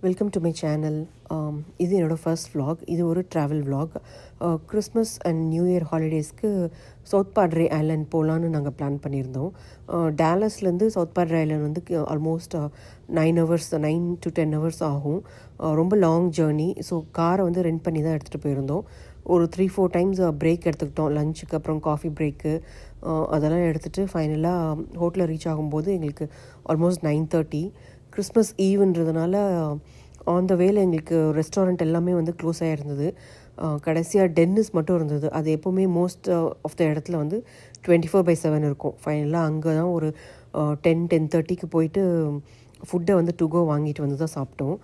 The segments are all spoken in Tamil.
Welcome to my channel. இது என்னோடய ஃபர்ஸ்ட் vlog. இது ஒரு travel vlog. Christmas and new year ஹாலிடேஸ்க்கு சவுத் பாட்ரே ஐலாண்ட் போகலான்னு நாங்கள் பிளான் பண்ணியிருந்தோம். டேலஸ்லேருந்து சவுத் பாட்ரே ஐலாண்ட் வந்து ஆல்மோஸ்ட் 9 to 10 hours ஆகும். ரொம்ப லாங் ஜேர்னி. ஸோ காரை வந்து ரெண்ட் பண்ணி தான் எடுத்துகிட்டு போயிருந்தோம். ஒரு 3-4 டைம்ஸ் பிரேக் எடுத்துக்கிட்டோம். லஞ்சுக்கு அப்புறம் காஃபி பிரேக்கு அதெல்லாம் எடுத்துகிட்டு ஃபைனலாக ஹோட்டலில் ரீச் ஆகும்போது எங்களுக்கு ஆல்மோஸ்ட் 9:30. கிறிஸ்மஸ் ஈவ்ன்றதுனால ஆன் த வேல எங்களுக்கு ரெஸ்டாரண்ட் எல்லாமே வந்து க்ளோஸ் ஆகிருந்தது. கடைசியாக டென்னிஸ் மட்டும் இருந்தது. அது எப்போவுமே மோஸ்ட் ஆஃப் த இடத்துல வந்து 24/7 இருக்கும். ஃபைனலாக அங்கே தான் ஒரு 10-10:30க்கு போயிட்டு ஃபுட்டை வந்து டு கோ வாங்கிட்டு வந்து தான் சாப்பிட்டோம்.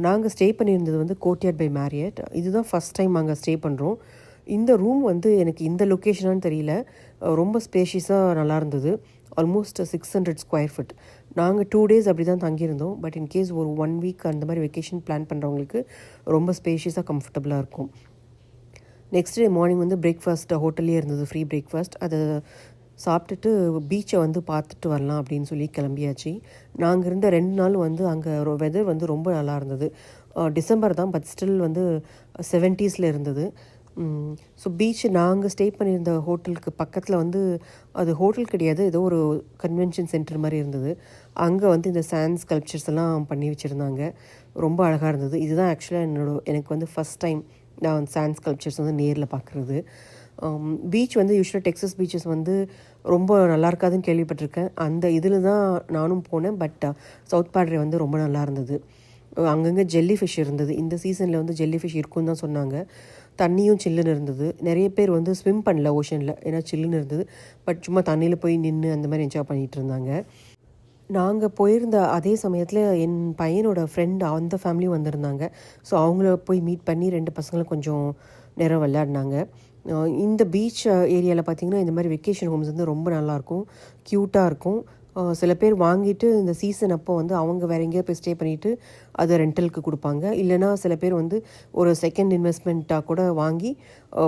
நாங்கள் ஸ்டே பண்ணியிருந்தது வந்து கோர்ட்யார்ட் பை மேரியட். இதுதான் ஃபஸ்ட் டைம் அங்கே ஸ்டே பண்ணுறோம். இந்த ரூம் வந்து எனக்கு இந்த லொக்கேஷனான்னு தெரியல, ரொம்ப ஸ்பேஷியஸாக நல்லா இருந்தது. Almost 600 square feet. நாங்கள் 2 days அப்படி தான் தங்கியிருந்தோம். பட் இன்கேஸ் ஒரு 1 week அந்த மாதிரி வெக்கேஷன் பிளான் பண்ணுறவங்களுக்கு ரொம்ப ஸ்பேஷியஸாக கம்ஃபர்டபுளாக இருக்கும். நெக்ஸ்ட் டே மார்னிங் வந்து பிரேக்ஃபாஸ்ட் ஹோட்டல்லே இருந்தது, ஃப்ரீ பிரேக்ஃபாஸ்ட். அதை சாப்பிட்டுட்டு பீச்சை வந்து பார்த்துட்டு வரலாம் அப்படின்னு சொல்லி கிளம்பியாச்சு. நாங்கள் இருந்த 2 நாள் வந்து அங்கே வெதர் வந்து ரொம்ப நல்லா இருந்தது. டிசம்பர் தான், பட் ஸ்டில் வந்து 70s இருந்தது. ஸோ பீச் நாங்கள் ஸ்டே பண்ணியிருந்த ஹோட்டலுக்கு பக்கத்தில் வந்து அது ஹோட்டல் கிடையாது, ஏதோ ஒரு கன்வென்ஷன் சென்டர் மாதிரி இருந்தது. அங்கே வந்து இந்த சாண்ட் ஸ்கல்ப்சர்ஸ் எல்லாம் பண்ணி வச்சுருந்தாங்க. ரொம்ப அழகாக இருந்தது. இதுதான் ஆக்சுவலாக எனக்கு வந்து ஃபஸ்ட் டைம் நான் சாண்ட் ஸ்கல்ப்சர்ஸ் வந்து நேரில் பார்க்குறது. பீச் வந்து யூஸ்வலாக டெக்ஸஸ் பீச்சஸ் வந்து ரொம்ப நல்லா இருக்காதுன்னு கேள்விப்பட்டிருக்கேன். அந்த இதில் தான் நானும் போனேன். பட் சவுத் பாட்ரே வந்து ரொம்ப நல்லா இருந்தது. அங்கங்கே ஜெல்லி ஃபிஷ் இருந்தது. இந்த சீசனில் வந்து ஜெல்லி ஃபிஷ் இருக்குன்னு தான் சொன்னாங்க. தண்ணியும் சில்லுன்னு இருந்தது. நிறைய பேர் வந்து ஸ்விம் பண்ணல ஓஷனில், ஏன்னா சில்லுன்னு இருந்தது. பட் சும்மா தண்ணியில் போய் நின்று அந்த மாதிரி என்ஜாய் பண்ணிகிட்டு இருந்தாங்க. நாங்கள் போயிருந்த அதே சமயத்தில் என் பையனோட ஃப்ரெண்ட் அந்த ஃபேமிலியும் வந்திருந்தாங்க. ஸோ அவங்கள போய் மீட் பண்ணி 2 பசங்களும் கொஞ்சம் நேரம் விளையாடினாங்க. இந்த பீச் ஏரியாவில் பார்த்திங்கன்னா இந்த மாதிரி வெக்கேஷன் ஹோம்ஸ் வந்து ரொம்ப நல்லாயிருக்கும், க்யூட்டாக இருக்கும். சில பேர் வாங்கிட்டு இந்த சீசன் அப்போ வந்து அவங்க வேறு எங்கேயோ போய் ஸ்டே பண்ணிவிட்டு அதை ரெண்டலுக்கு கொடுப்பாங்க. இல்லைனா சில பேர் வந்து ஒரு செகண்ட் இன்வெஸ்ட்மெண்ட்டாக கூட வாங்கி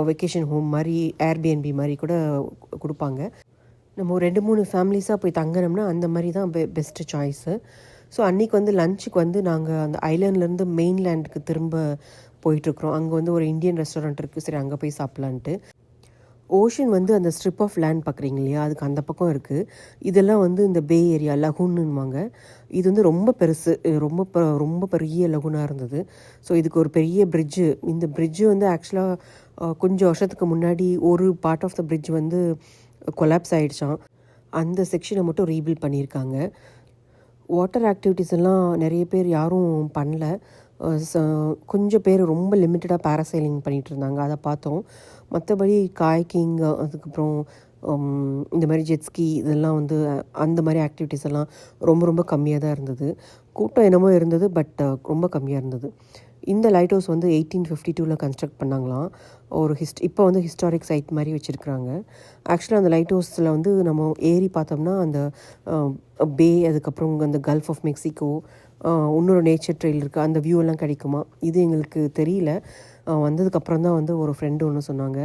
வெக்கேஷன் ஹோம் மாதிரி ஏர்பிஎன்பி மாதிரி கூட கொடுப்பாங்க. நம்ம ஒரு 2-3 ஃபேமிலிஸாக போய் தங்கினோம்னா அந்த மாதிரி தான் பெஸ்ட்டு சாய்ஸு. ஸோ அன்றைக்கி வந்து லஞ்சுக்கு வந்து நாங்கள் அந்த ஐலாண்ட்லேருந்து மெயின்லேண்டுக்கு திரும்ப போயிட்டுருக்குறோம். அங்கே வந்து ஒரு இந்தியன் ரெஸ்டாரண்ட் இருக்குது, சரி அங்கே போய் சாப்பிட்லான்ட்டு. ஓஷன் வந்து அந்த ஸ்ட்ரிப் ஆஃப் லேண்ட் பார்க்குறீங்க இல்லையா, அதுக்கு அந்த பக்கம் இருக்குது. இதெல்லாம் வந்து இந்த பே ஏரியா லகுன்னுவாங்க. இது வந்து ரொம்ப பெருசு, ரொம்ப பெரிய லகுனாக இருந்தது. ஸோ இதுக்கு ஒரு பெரிய பிரிட்ஜு. இந்த பிரிட்ஜு வந்து ஆக்சுவலாக கொஞ்சம் வருஷத்துக்கு முன்னாடி ஒரு பார்ட் ஆஃப் த பிரிட்ஜ் வந்து கொலாப்ஸ் ஆகிடுச்சான். அந்த செக்ஷனை மட்டும் ரீபில்ட் பண்ணியிருக்காங்க. வாட்டர் ஆக்டிவிட்டீஸ் எல்லாம் நிறைய பேர் யாரும் பண்ணல. கொஞ்சம் பேர் ரொம்ப லிமிட்டடாக பேராசைலிங் பண்ணிகிட்டு இருந்தாங்க, அதை பார்த்தோம். மற்றபடி காய்கிங், அதுக்கப்புறம் இந்த மாதிரி ஜெட்ஸ்கி இதெல்லாம் வந்து அந்த மாதிரி ஆக்டிவிட்டீஸ் எல்லாம் ரொம்ப கம்மியாக தான் இருந்தது. கூட்டம் என்னமோ இருந்தது, பட் ரொம்ப கம்மியாக இருந்தது. இந்த லைட் ஹவுஸ் வந்து 1852 கன்ஸ்ட்ரக்ட் பண்ணாங்களாம். ஒரு இப்போ வந்து ஹிஸ்டாரிக் சைட் மாதிரி வச்சுருக்குறாங்க. ஆக்சுவலாக அந்த லைட் ஹவுஸில் வந்து நம்ம ஏறி பார்த்தோம்னா அந்த பே, அதுக்கப்புறம் அந்த கல்ஃப் ஆஃப் மெக்சிகோ, இன்னொரு நேச்சர் ட்ரெயில் இருக்குது, அந்த வியூ எல்லாம் கிடைக்குமா. இது எங்களுக்கு தெரியல. வந்ததுக்கப்புறம் தான் வந்து ஒரு ஃப்ரெண்டு ஒன்று சொன்னாங்க,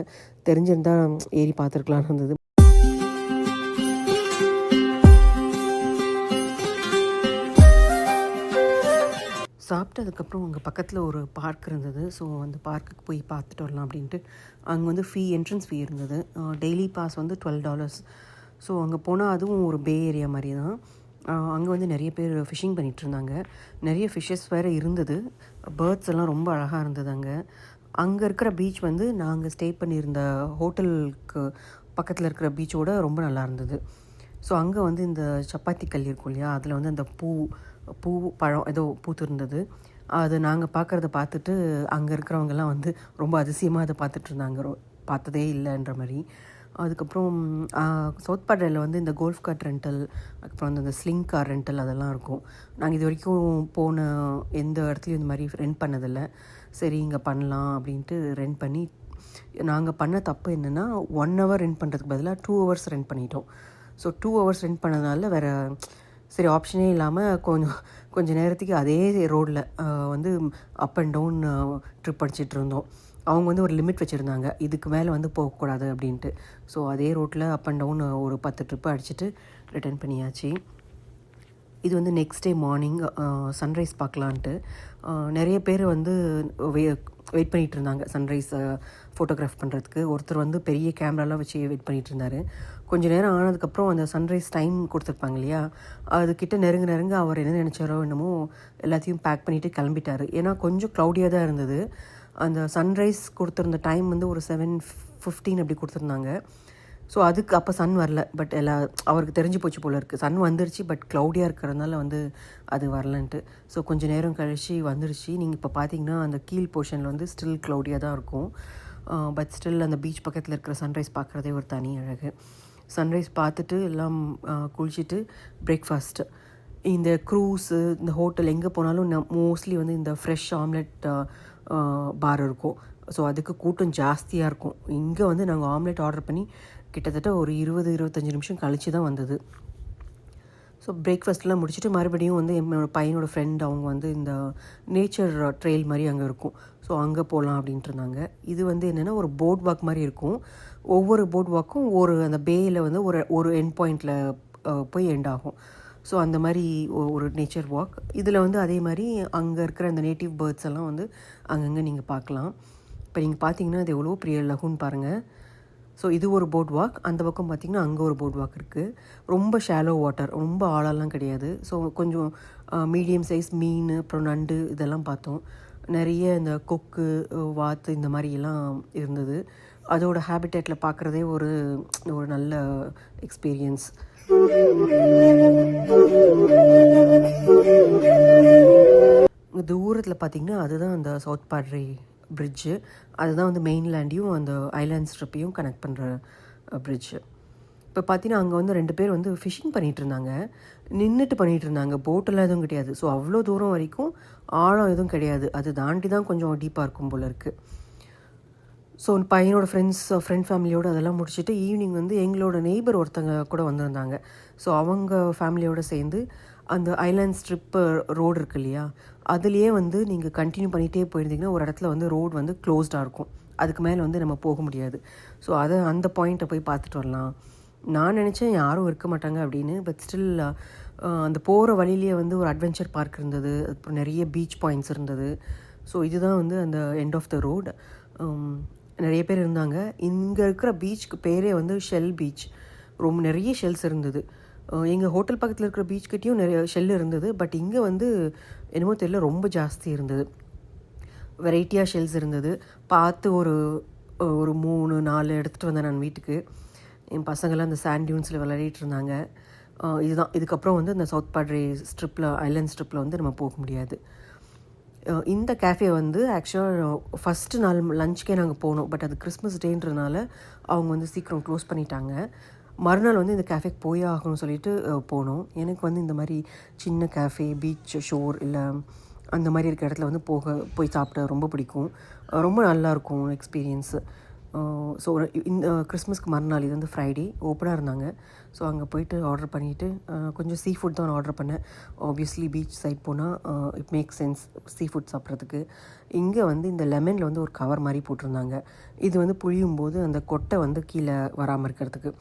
தெரிஞ்சிருந்தால் ஏறி பார்த்துருக்கலான்னு இருந்தது. சாப்பிட்டதுக்கப்புறம் அங்கே பக்கத்தில் ஒரு பார்க் இருந்தது. ஸோ அந்த பார்க்குக்கு போய் பார்த்துட்டு வரலாம் அப்படின்ட்டு அங்கே வந்து என்ட்ரன்ஸ் ஃபீ இருந்தது. டெய்லி பாஸ் வந்து $12. ஸோ அங்கே போனால் அதுவும் ஒரு பே ஏரியா மாதிரி தான். அங்கே வந்து நிறைய பேர் ஃபிஷ்ஷிங் பண்ணிகிட்டு இருந்தாங்க. நிறைய ஃபிஷ்ஷஸ் வேறு இருந்தது. பேர்ட்ஸ் எல்லாம் ரொம்ப அழகாக இருந்தது. அங்கே இருக்கிற பீச் வந்து நாங்கள் ஸ்டே பண்ணியிருந்த ஹோட்டலுக்கு பக்கத்தில் இருக்கிற பீச்சோட ரொம்ப நல்லா இருந்தது. ஸோ அங்கே வந்து இந்த சப்பாத்தி கல் இருக்கும் இல்லையா, அதில் வந்து அந்த பூ பழம் ஏதோ பூத்து இருந்தது. அது நாங்கள் பார்க்குறத பார்த்துட்டு அங்கே இருக்கிறவங்கெல்லாம் வந்து ரொம்ப அதிசயமாக அதை பார்த்துட்டு இருந்தாங்க, பார்த்ததே இல்லைன்ற மாதிரி. அதுக்கப்புறம் சவுத் பாட்ரேயில் வந்து இந்த கோல்ஃப் கார்ட் ரெண்டல், அதுக்கப்புறம் அந்த ஸ்லிங் கார் ரெண்டல் அதெல்லாம் இருக்கும். நாங்கள் இது வரைக்கும் போன எந்த இடத்துலையும் இந்த மாதிரி ரெண்ட் பண்ணதில்லை. சரி இங்கே பண்ணலாம் அப்படின்ட்டு ரெண்ட் பண்ணி, நாங்கள் பண்ண தப்பு என்னென்னா 1 hour ரெண்ட் பண்ணுறதுக்கு பதிலாக 2 hours ரெண்ட் பண்ணிட்டோம். ஸோ 2 hours ரெண்ட் பண்ணதுனால வேறு சரி ஆப்ஷனே இல்லாமல் கொஞ்சம் நேரத்துக்கு அதே ரோடில் வந்து அப் அண்ட் டவுன் ட்ரிப் அடிச்சிட்டு இருந்தோம். அவங்க வந்து ஒரு லிமிட் வச்சுருந்தாங்க, இதுக்கு மேலே வந்து போகக்கூடாது அப்படின்ட்டு. ஸோ அதே ரோட்டில் அப் அண்ட் டவுன் ஒரு 10 ட்ரிப்பு அடிச்சுட்டு ரிட்டர்ன் பண்ணியாச்சு. இது வந்து நெக்ஸ்ட் டே மார்னிங் சன்ரைஸ் பார்க்கலான்ட்டு நிறைய பேர் வந்து வெயிட் பண்ணிகிட்டு இருந்தாங்க சன்ரைஸை ஃபோட்டோகிராஃப் பண்ணுறதுக்கு. ஒருத்தர் வந்து பெரிய கேமராலாம் வச்சு வெயிட் பண்ணிகிட்டு இருந்தார். கொஞ்சம் நேரம் ஆனதுக்கப்புறம் அந்த சன்ரைஸ் டைம் கொடுத்துருப்பாங்க இல்லையா, அதுக்கிட்ட நெருங்க அவர் என்ன நினச்சாரோ என்னமோ எல்லாத்தையும் பேக் பண்ணிவிட்டு கிளம்பிட்டார். ஏன்னா கொஞ்சம் க்ளவுடியாக தான் இருந்தது. அந்த சன்ரைஸ் கொடுத்துருந்த டைம் வந்து ஒரு 7:15 அப்படி கொடுத்துருந்தாங்க. ஸோ அதுக்கு அப்போ சன் வரல. பட் அவருக்கு தெரிஞ்சு போச்சு போல் இருக்குது. சன் வந்துருச்சு, பட் க்ளவுடியாக இருக்கிறதுனால வந்து அது வரலன்ட்டு. ஸோ கொஞ்சம் நேரம் கழிச்சு வந்துருச்சு. நீங்கள் இப்போ பார்த்தீங்கன்னா அந்த கீழ் போர்ஷனில் வந்து ஸ்டில் க்ளவுடியாக தான் இருக்கும். பட் ஸ்டில் அந்த பீச் பக்கத்தில் இருக்கிற சன்ரைஸ் பார்க்குறதே ஒரு தனி அழகு. சன்ரைஸ் பார்த்துட்டு எல்லாம் குளிச்சுட்டு பிரேக்ஃபாஸ்ட்டு, இந்த க்ரூஸு இந்த ஹோட்டல் எங்கே போனாலும் மோஸ்ட்லி வந்து இந்த ஃப்ரெஷ் ஆம்லெட் பார் இருக்கும். ஸோ அதுக்கு கூட்டம் ஜாஸ்தியாக இருக்கும். இங்கே வந்து நாங்கள் ஆம்லெட் ஆர்டர் பண்ணி கிட்டத்தட்ட ஒரு 20-25 நிமிஷம் கழித்து தான் வந்தது. ஸோ பிரேக்ஃபாஸ்ட்லாம் முடிச்சுட்டு மறுபடியும் வந்து என்னோடய பையனோட ஃப்ரெண்ட் அவங்க வந்து இந்த நேச்சர் ட்ரெயில் மாதிரி அங்கே இருக்கும். ஸோ அங்கே போகலாம் அப்படின்ட்டு இருந்தாங்க. இது வந்து என்னென்னா ஒரு போட் வாக் மாதிரி இருக்கும். ஒவ்வொரு போட் வாக்கும் அந்த பேயில் வந்து ஒரு எண்ட் பாயிண்டில் போய் எண்ட் ஆகும். ஸோ அந்த மாதிரி ஒரு நேச்சர் வாக். இதில் வந்து அதே மாதிரி அங்கே இருக்கிற அந்த நேட்டிவ் பேர்ட்ஸ் எல்லாம் வந்து அங்கங்கே நீங்கள் பார்க்கலாம். இப்போ நீங்கள் பார்த்தீங்கன்னா அது எவ்வளோ பெரிய லகூன் பாருங்கள். ஸோ இது ஒரு போட் வாக். அந்த பக்கம் பார்த்திங்கன்னா அங்கே ஒரு போட் வாக் இருக்குது. ரொம்ப ஷாலோ வாட்டர், ரொம்ப ஆழெல்லாம் கிடையாது. ஸோ கொஞ்சம் மீடியம் சைஸ் மீன், அப்புறம் நண்டு இதெல்லாம் பார்த்தோம். நிறைய இந்த கொக்கு, வாத்து இந்த மாதிரியெல்லாம் இருந்தது. அதோட ஹேபிட்டேட்டில் பார்க்குறதே ஒரு நல்ல எக்ஸ்பீரியன்ஸ். தூரத்தில் பார்த்திங்கன்னா அதுதான் அந்த சவுத் பாட்ரே பிரிட்ஜு. அதுதான் வந்து மெயின்லேண்டையும் அந்த ஐலாண்ட் ஸ்ட்ரிப்பையும் கனெக்ட் பண்ணுற பிரிட்ஜு. இப்போ பார்த்தீங்கன்னா அங்கே வந்து 2 பேர் வந்து ஃபிஷிங் பண்ணிகிட்டு இருந்தாங்க. நின்றுட்டு பண்ணிகிட்டு இருந்தாங்க. போட்டெல்லாம் எதுவும் கிடையாது. ஸோ அவ்வளோ தூரம் வரைக்கும் ஆழம் எதுவும் கிடையாது. அது தாண்டி தான் கொஞ்சம் டீப்பாக இருக்கும் போல் இருக்குது. ஸோ பையனோட ஃப்ரெண்ட் ஃபேமிலியோடு அதெல்லாம் முடிச்சுட்டு ஈவினிங் வந்து எங்களோட நெய்பர் ஒருத்தங்க கூட வந்திருந்தாங்க. ஸோ அவங்க ஃபேமிலியோடு சேர்ந்து அந்த ஐலாண்ட் ஸ்ட்ரிப்பு ரோடு இருக்கு இல்லையா, அதுலேயே வந்து நீங்கள் கண்டினியூ பண்ணிகிட்டே போயிருந்தீங்கன்னா ஒரு இடத்துல வந்து ரோடு வந்து க்ளோஸ்டாக இருக்கும். அதுக்கு மேலே வந்து நம்ம போக முடியாது. ஸோ அந்த பாயிண்ட்டை போய் பார்த்துட்டு வரலாம். நான் நினச்சேன் யாரும் இருக்க மாட்டாங்க அப்படின்னு. பட் ஸ்டில் அந்த போகிற வழியிலேயே வந்து ஒரு அட்வென்ச்சர் பார்க் இருந்தது. அப்புறம் நிறைய பீச் பாயிண்ட்ஸ் இருந்தது. ஸோ இதுதான் வந்து அந்த எண்ட் ஆஃப் த ரோடு. நிறைய பேர் இருந்தாங்க. இங்கே இருக்கிற பீச்சுக்கு பேரே வந்து ஷெல் பீச். ரொம்ப நிறைய ஷெல்ஸ் இருந்தது. எங்கள் ஹோட்டல் பக்கத்தில் இருக்கிற பீச்கிட்டையும் நிறைய ஷெல் இருந்தது. பட் இங்கே வந்து என்னமோ தெரியல, ரொம்ப ஜாஸ்தி இருந்தது. வெரைட்டியாக ஷெல்ஸ் இருந்தது. பார்த்து ஒரு 3-4 எடுத்துகிட்டு வந்தேன் நான் வீட்டுக்கு. என் பசங்கள்லாம் அந்த சாண்ட் டியூன்ஸில் விளையாடிட்டு இருந்தாங்க. இதுக்கப்புறம் வந்து இந்த சவுத் பாட்ரே ஸ்ட்ரிப்பில், ஐலாண்ட் ஸ்ட்ரிப்பில் வந்து நம்ம போக முடியாது. இந்த கேஃபே வந்து ஆக்சுவலாக ஃபஸ்ட்டு நாள் லஞ்சுக்கே நாங்கள் போனோம். பட் அது கிறிஸ்மஸ் டேன்றனால அவங்க வந்து சீக்கிரம் க்ளோஸ் பண்ணிட்டாங்க. மறுநாள் வந்து இந்த கேஃபேக்கு போய் ஆகணும்னு சொல்லிட்டு போனோம். எனக்கு வந்து இந்த மாதிரி சின்ன கேஃபே, பீச், ஷோர் இல்லை அந்த மாதிரி இருக்கிற இடத்துல வந்து போய் சாப்பிட ரொம்ப பிடிக்கும். ரொம்ப நல்லாயிருக்கும் எக்ஸ்பீரியன்ஸு. ஸோ இந்த கிறிஸ்மஸ்க்கு மறுநாள், இது வந்து ஃப்ரைடே ஓப்பனாக இருந்தாங்க. ஸோ அங்கே போயிட்டு ஆர்டர் பண்ணிவிட்டு கொஞ்சம் சீ ஃபுட் தான் ஆர்டர் பண்ணேன். ஆப்வியஸ்லி பீச் சைட் போனால் it make sense seafood சாப்பிட்றதுக்கு. இங்கே வந்து இந்த லெமனில் வந்து ஒரு கவர் மாதிரி போட்டிருந்தாங்க. இது வந்து புழியும் போது அந்த கொட்டை வந்து கீழே வராமல் இருக்கிறதுக்கு.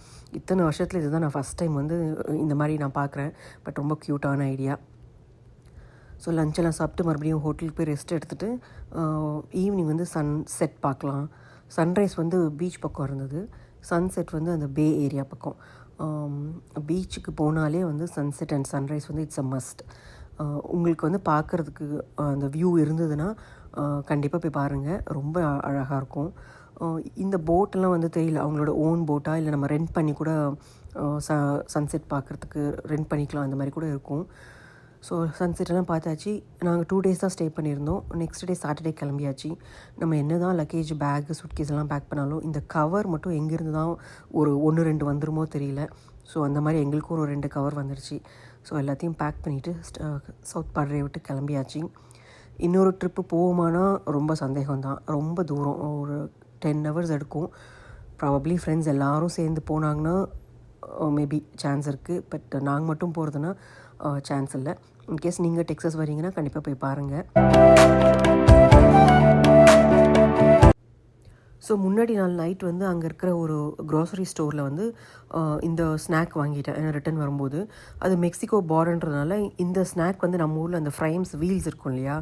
இத்தனை வருஷத்தில் இதுதான் நான் ஃபஸ்ட் டைம் வந்து இந்த மாதிரி நான் பார்க்குறேன். பட் ரொம்ப க்யூட்டான ஐடியா. ஸோ லஞ்செல்லாம் சாப்பிட்டு மறுபடியும் ஹோட்டலுக்கு போய் ரெஸ்ட் எடுத்துகிட்டு ஈவினிங் வந்து சன் செட் பார்க்கலாம். சன்ரைஸ் வந்து பீச் பக்கம் இருந்தது. சன்செட் வந்து அந்த பே ஏரியா பக்கம். பீச்சுக்கு போனாலே வந்து சன்செட் அண்ட் சன்ரைஸ் வந்து இட்ஸ் அ மஸ்ட். உங்களுக்கு வந்து பார்க்குறதுக்கு அந்த வியூ இருந்ததுன்னா கண்டிப்பாக போய் பாருங்கள். ரொம்ப அழகாக இருக்கும். இந்த போட்டெல்லாம் வந்து தெரியல அவங்களோட ஓன் போட்டா இல்லை நம்ம ரெண்ட் பண்ணி கூட சன்செட் பார்க்குறதுக்கு ரெண்ட் பண்ணிக்கலாம், அந்த மாதிரி கூட இருக்கும். ஸோ சன்செட்டெல்லாம் பார்த்தாச்சு. நாங்கள் 2 days தான் ஸ்டே பண்ணியிருந்தோம். நெக்ஸ்ட் டே சாட்டர்டே கிளம்பியாச்சு. நம்ம என்ன தான் லக்கேஜ், பேக்கு, சுட்கேஸ் எல்லாம் பேக் பண்ணாலும் இந்த கவர் மட்டும் எங்கேருந்து தான் ஒரு 1-2 வந்துருமோ தெரியல. ஸோ அந்த மாதிரி எங்களுக்கும் ஒரு 2 கவர் வந்துருச்சு. ஸோ எல்லாத்தையும் பேக் பண்ணிவிட்டு சவுத் பாட்ரே விட்டு கிளம்பியாச்சு. இன்னொரு ட்ரிப்பு போவோமானா ரொம்ப சந்தேகம்தான். ரொம்ப தூரம், ஒரு 10 hours எடுக்கும். ப்ராபப்ளி ஃப்ரெண்ட்ஸ் எல்லோரும் சேர்ந்து போனாங்கன்னா மேபி சான்ஸ் இருக்குது. பட் நாங்கள் மட்டும் போகிறதுனா சான்ஸ் இல்லை. இன்கேஸ் நீங்கள் டெக்ஸஸ் வரீங்கன்னா கண்டிப்பாக போய் பாருங்கள். ஸோ முன்னாடி நாள் நைட் வந்து அங்கே இருக்கிற ஒரு க்ராசரி ஸ்டோரில் வந்து இந்த ஸ்நாக் வாங்கிட்டேன் ரிட்டன் வரும்போது. அது மெக்சிகோ பார்டர்ன்றதுனால இந்த ஸ்நாக் வந்து நம்ம ஊரில் அந்த ஃப்ரைம்ஸ் வீல்ஸ் இருக்கும் இல்லையா,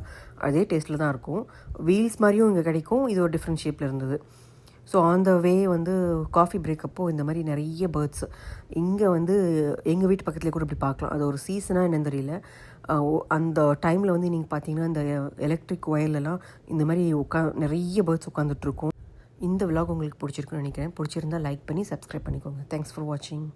அதே டேஸ்ட்டில் தான் இருக்கும். வீல்ஸ் மாதிரியும் இங்கே கிடைக்கும், இது ஒரு டிஃப்ரெண்ட் ஷேப்பில் இருந்தது. ஸோ ஆன் த வே வந்து காஃபி பிரேக் அப்போது இந்த மாதிரி நிறைய பேர்ட்ஸ் இங்கே வந்து எங்கள் வீட்டு பக்கத்துலேயே கூட இப்படி பார்க்கலாம். அது ஒரு சீசனாக என்னன்னு தெரியல. அந்த டைமில் வந்து நீங்கள் பார்த்தீங்கன்னா இந்த எலக்ட்ரிக் ஒயர்லலாம் இந்த மாதிரி நிறைய பேர்ட்ஸ் உட்காந்துட்ருக்கும். இந்த விலாக் உங்களுக்கு பிடிச்சிருக்குன்னு நினைக்கிறேன். பிடிச்சிருந்தால் லைக் பண்ணி சப்ஸ்கிரைப் பண்ணிக்கோங்க. தேங்க்ஸ் ஃபார் வாட்சிங்.